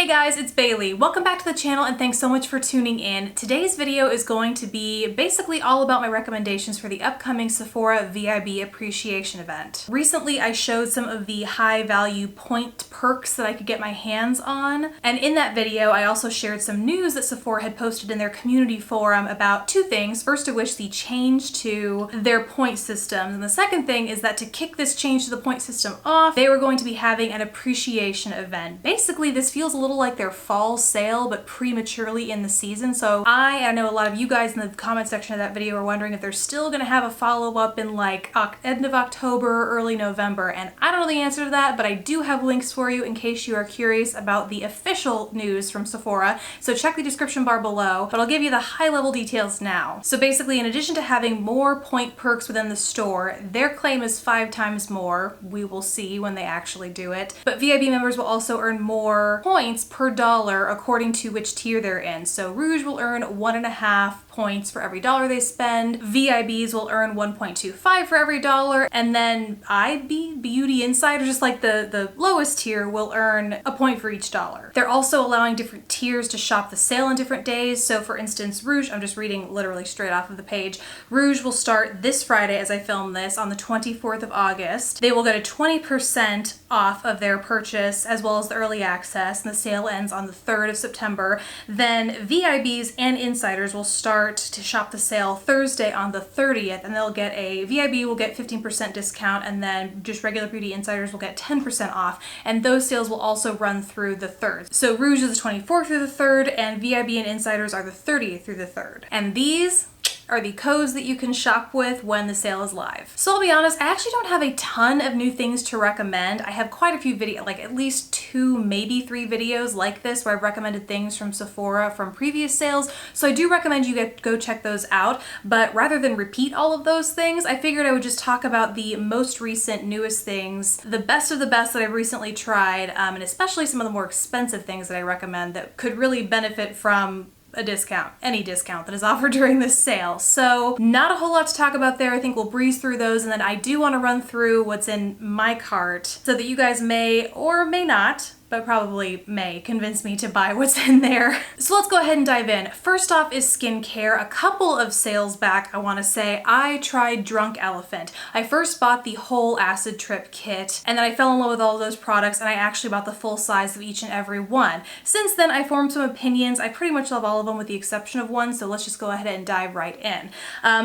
Hey guys, it's Bailey. Welcome back to the channel and thanks so much for tuning in. Today's video is going to be basically all about my recommendations for the upcoming Sephora VIB Appreciation event. Recently I showed some of the high value point perks that I could get my hands on, and in that video I also shared some news that Sephora had posted in their community forum about two things, first of which the change to their point systems, and the second thing is that to kick this change to the point system off, they were going to be having an appreciation event. Basically this feels a little like their fall sale, but prematurely in the season. So I know a lot of you guys in the comment section of that video are wondering if they're still gonna have a follow-up in like end of October, early November, and I don't know the answer to that, but I do have links for you in case you are curious about the official news from Sephora. So check the description bar below, but I'll give you the high-level details now. So basically, in addition to having more point perks within the store, their claim is 5 times more. We will see when they actually do it. But VIB members will also earn more points per dollar according to which tier they're in. So Rouge will earn 1.5 points for every dollar they spend. VIBs will earn 1.25 for every dollar, and then IB, Beauty Insider, just like the lowest tier, will earn a point for each dollar. They're also allowing different tiers to shop the sale on different days. So for instance, Rouge, I'm just reading literally straight off of the page, Rouge will start this Friday as I film this on the 24th of August. They will get a 20% off of their purchase as well as the early access, and the sale ends on the 3rd of September. Then VIBs and Insiders will start to shop the sale Thursday on the 30th, and they'll get a VIB will get 15% discount, and then just regular Beauty Insiders will get 10% off, and those sales will also run through the 3rd. So Rouge is the 24th through the 3rd, and VIB and Insiders are the 30th through the 3rd. And these are the codes that you can shop with when the sale is live. So I'll be honest, I actually don't have a ton of new things to recommend. I have quite a few videos, like at least 2, maybe 3 videos like this where I've recommended things from Sephora from previous sales. So I do recommend you go check those out. But rather than repeat all of those things, I figured I would just talk about the most recent, newest things, the best of the best that I've recently tried, and especially some of the more expensive things that I recommend that could really benefit from a discount, any discount that is offered during this sale. So not a whole lot to talk about there. I think we'll breeze through those, and then I do want to run through what's in my cart so that you guys may or may not, but probably may, convince me to buy what's in there. So let's go ahead and dive in. First off is skincare. A couple of sales back, I want to say, I tried Drunk Elephant. I first bought the whole acid trip kit, and then I fell in love with all of those products, and I actually bought the full size of each and every one. Since then, I formed some opinions. I pretty much love all of them with the exception of one, so let's just go ahead and dive right in.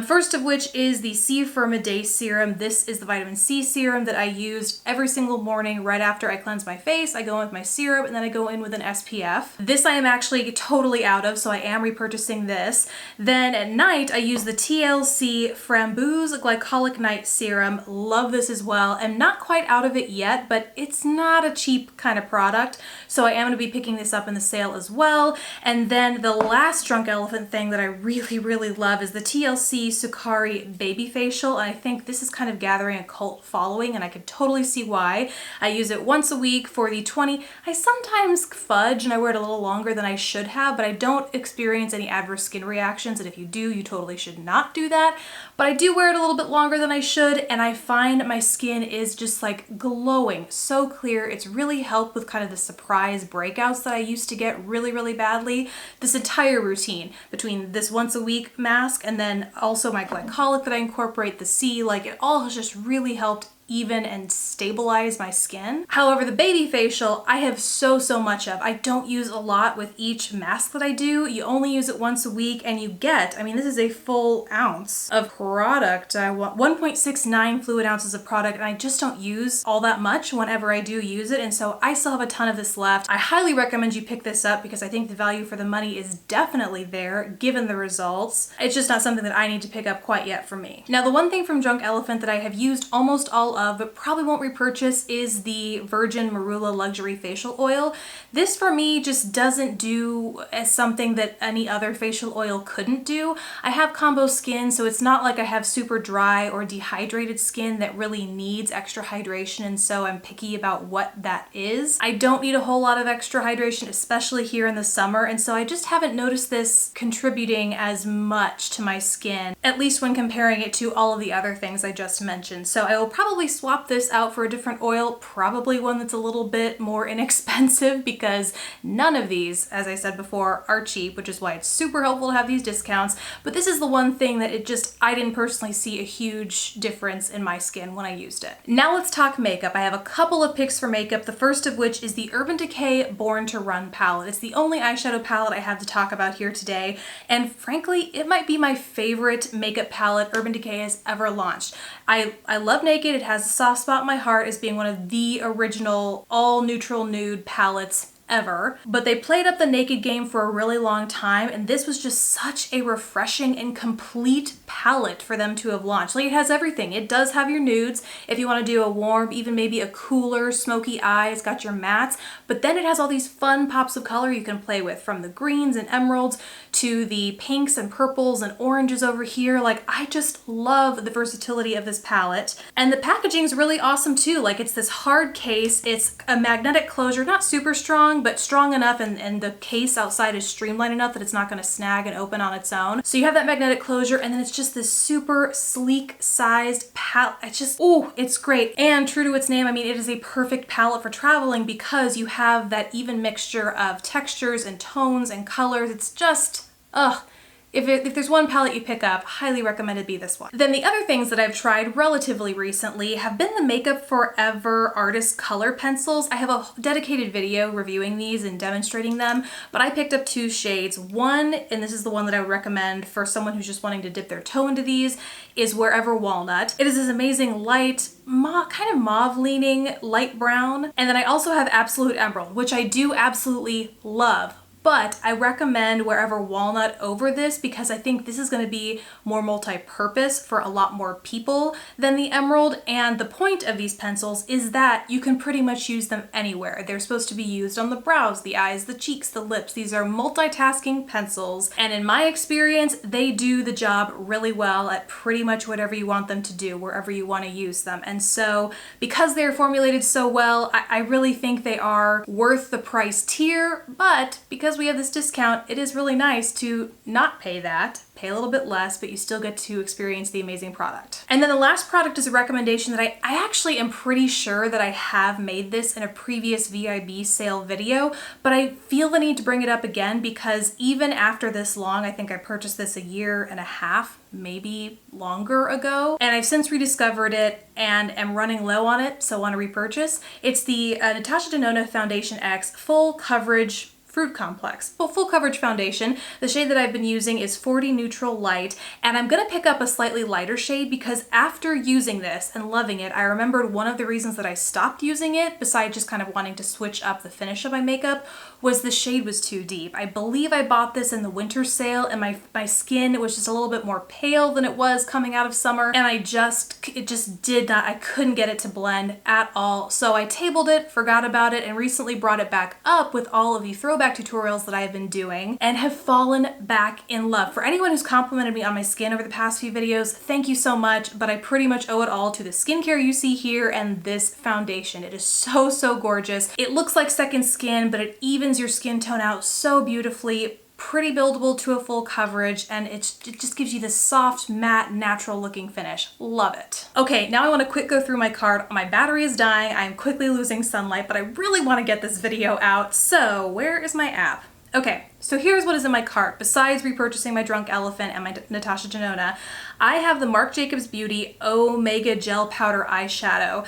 First of which is the C Serum. This is the vitamin C serum that I used every single morning right after I cleanse my face. I go in with my serum, and then I go in with an SPF. This I am actually totally out of, so I am repurchasing this. Then at night, I use the TLC Framboos Glycolic Night Serum. Love this as well. I'm not quite out of it yet, but it's not a cheap kind of product, so I am going to be picking this up in the sale as well. And then the last Drunk Elephant thing that I really love is the TLC Sukari Baby Facial. And I think this is kind of gathering a cult following, and I could totally see why. I use it once a week for the 20. I sometimes fudge and I wear it a little longer than I should have, but I don't experience any adverse skin reactions, and if you do, you totally should not do that. But I do wear it a little bit longer than I should, and I find my skin is just like glowing, so clear. It's really helped with kind of the surprise breakouts that I used to get really badly. This entire routine between this once a week mask and then also my glycolic that I incorporate, the C, like it all has just really helped even and stabilize my skin. However, the baby facial I have so much of. I don't use a lot with each mask that I do. You only use it once a week, and you get, I mean, this is a full ounce of product. I want 1.69 fluid ounces of product, and I just don't use all that much whenever I do use it, and so I still have a ton of this left. I highly recommend you pick this up because I think the value for the money is definitely there given the results. It's just not something that I need to pick up quite yet for me. Now, the one thing from Drunk Elephant that I have used almost all of, but probably won't repurchase, is the Virgin Marula Luxury Facial Oil. This for me just doesn't do as something that any other facial oil couldn't do. I have combo skin, so it's not like I have super dry or dehydrated skin that really needs extra hydration, and so I'm picky about what that is. I don't need a whole lot of extra hydration, especially here in the summer, and so I just haven't noticed this contributing as much to my skin, at least when comparing it to all of the other things I just mentioned. So I will probably actually swap this out for a different oil, probably one that's a little bit more inexpensive, because none of these, as I said before, are cheap, which is why it's super helpful to have these discounts. But this is the one thing that I didn't personally see a huge difference in my skin when I used it. Now let's talk makeup. I have a couple of picks for makeup, the first of which is the Urban Decay Born to Run palette. It's the only eyeshadow palette I have to talk about here today, and frankly, it might be my favorite makeup palette Urban Decay has ever launched. I love Naked. It has a soft spot in my heart as being one of the original all neutral nude palettes ever, but they played up the Naked game for a really long time, and this was just such a refreshing and complete palette for them to have launched. Like, it has everything. It does have your nudes if you want to do a warm, even maybe a cooler, smoky eye. It's got your mattes, but then it has all these fun pops of color you can play with, from the greens and emeralds to the pinks and purples and oranges over here. Like, I just love the versatility of this palette, and the packaging is really awesome too. Like, it's this hard case, it's a magnetic closure, not super strong, but strong enough, and the case outside is streamlined enough that it's not going to snag and open on its own. So you have that magnetic closure, and then it's just this super sleek sized palette. It's just, oh, it's great. And true to its name, I mean, it is a perfect palette for traveling because you have that even mixture of textures and tones and colors. It's just, ugh. If there's one palette you pick up, highly recommend it be this one. Then the other things that I've tried relatively recently have been the Makeup Forever Artist Color Pencils. I have a dedicated video reviewing these and demonstrating them, but I picked up two shades. One, and this is the one that I would recommend for someone who's just wanting to dip their toe into these, is Wherever Walnut. It is this amazing light, kind of mauve-leaning light brown. And then I also have Absolute Emerald, which I do absolutely love. But I recommend Wherever Walnut over this because I think this is going to be more multi-purpose for a lot more people than the Emerald. And the point of these pencils is that you can pretty much use them anywhere. They're supposed to be used on the brows, the eyes, the cheeks, the lips. These are multitasking pencils. And in my experience, they do the job really well at pretty much whatever you want them to do, wherever you want to use them. And so because they're formulated so well, I really think they are worth the price tier, but because we have this discount, it is really nice to not pay that, pay a little bit less, but you still get to experience the amazing product. And then the last product is a recommendation that I actually am pretty sure that I have made this in a previous VIB sale video, but I feel the need to bring it up again because even after this long, I think I purchased this a year and a half, maybe longer ago, and I've since rediscovered it and am running low on it, so want to repurchase. It's the Natasha Denona Foundation X Full Coverage Fruit Complex. Well, full coverage foundation. The shade that I've been using is 40 Neutral Light, and I'm gonna pick up a slightly lighter shade because after using this and loving it, I remembered one of the reasons that I stopped using it, besides just kind of wanting to switch up the finish of my makeup, was the shade was too deep. I believe I bought this in the winter sale and my skin was just a little bit more pale than it was coming out of summer, and it just did not, I couldn't get it to blend at all. So I tabled it, forgot about it, and recently brought it back up with all of the throwback tutorials that I've been doing and have fallen back in love. For anyone who's complimented me on my skin over the past few videos, thank you so much, but I pretty much owe it all to the skincare you see here and this foundation. It is so, so gorgeous. It looks like second skin, but it evens your skin tone out so beautifully. Pretty buildable to a full coverage, and it just gives you this soft, matte, natural looking finish. Love it. Okay, now I want to quick go through my cart. My battery is dying. I'm quickly losing sunlight, but I really want to get this video out. So where is my app? Okay, so here's what is in my cart. Besides repurchasing my Drunk Elephant and my Natasha Denona, I have the Marc Jacobs Beauty Omega Gel Powder Eyeshadow.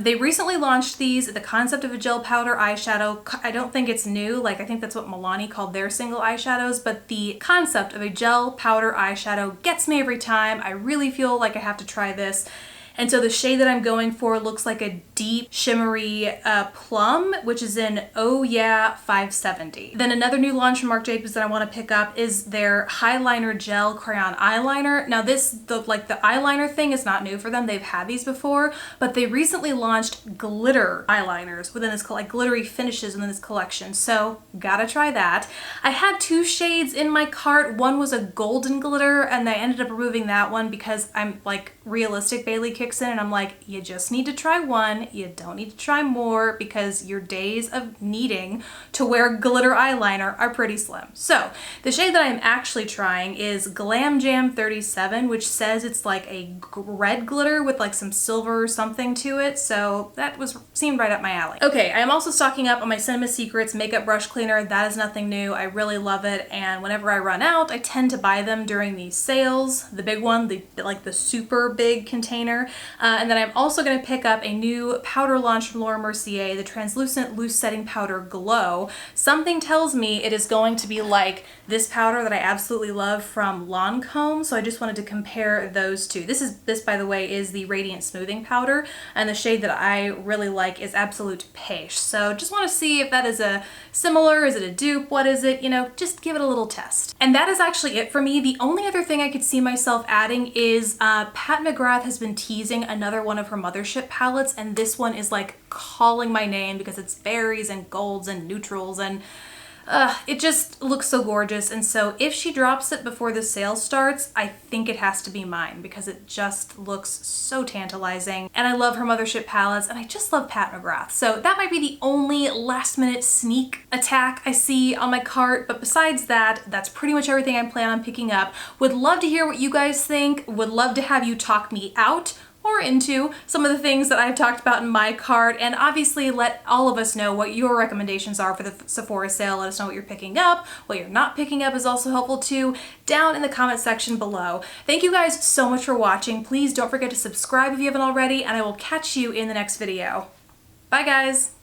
They recently launched these. The concept of a gel powder eyeshadow, I don't think it's new. Like, I think that's what Milani called their single eyeshadows, but the concept of a gel powder eyeshadow gets me every time. I really feel like I have to try this. And so the shade that I'm going for looks like a deep shimmery plum, which is in Oh Yeah 570. Then another new launch from Marc Jacobs that I want to pick up is their Highliner Gel Crayon Eyeliner. Now the eyeliner thing is not new for them. They've had these before, but they recently launched glitter eyeliners within this, like glittery finishes within this collection. So gotta try that. I had two shades in my cart. One was a golden glitter and I ended up removing that one because I'm like realistic Bailey kicks in and I'm like, you just need to try one. You don't need to try more because your days of needing to wear glitter eyeliner are pretty slim. So the shade that I'm actually trying is Glam Jam 37, which says it's like a red glitter with like some silver or something to it. So that seemed right up my alley. Okay, I am also stocking up on my Cinema Secrets makeup brush cleaner. That is nothing new. I really love it. And whenever I run out, I tend to buy them during these sales. The big one, like the super big container. And then I'm also going to pick up a new powder launch from Laura Mercier, the Translucent Loose Setting Powder Glow. Something tells me it is going to be like this powder that I absolutely love from Lancome. So I just wanted to compare those two. This by the way is the Radiant Smoothing Powder, and the shade that I really like is Absolute Pêche. So just want to see if that is a similar, is it a dupe, what is it, you know, just give it a little test. And that is actually it for me. The only other thing I could see myself adding is Pat McGrath has been teasing another one of her Mothership palettes, and this one is like calling my name because it's berries and golds and neutrals, and it just looks so gorgeous. And so if she drops it before the sale starts, I think it has to be mine because it just looks so tantalizing. And I love her Mothership palettes, and I just love Pat McGrath. So that might be the only last minute sneak attack I see on my cart. But besides that, that's pretty much everything I plan on picking up. Would love to hear what you guys think. Would love to have you talk me out or into some of the things that I've talked about in my cart, and obviously let all of us know what your recommendations are for the Sephora sale. Let us know what you're picking up. What you're not picking up is also helpful too, down in the comment section below. Thank you guys so much for watching. Please don't forget to subscribe if you haven't already, and I will catch you in the next video. Bye guys!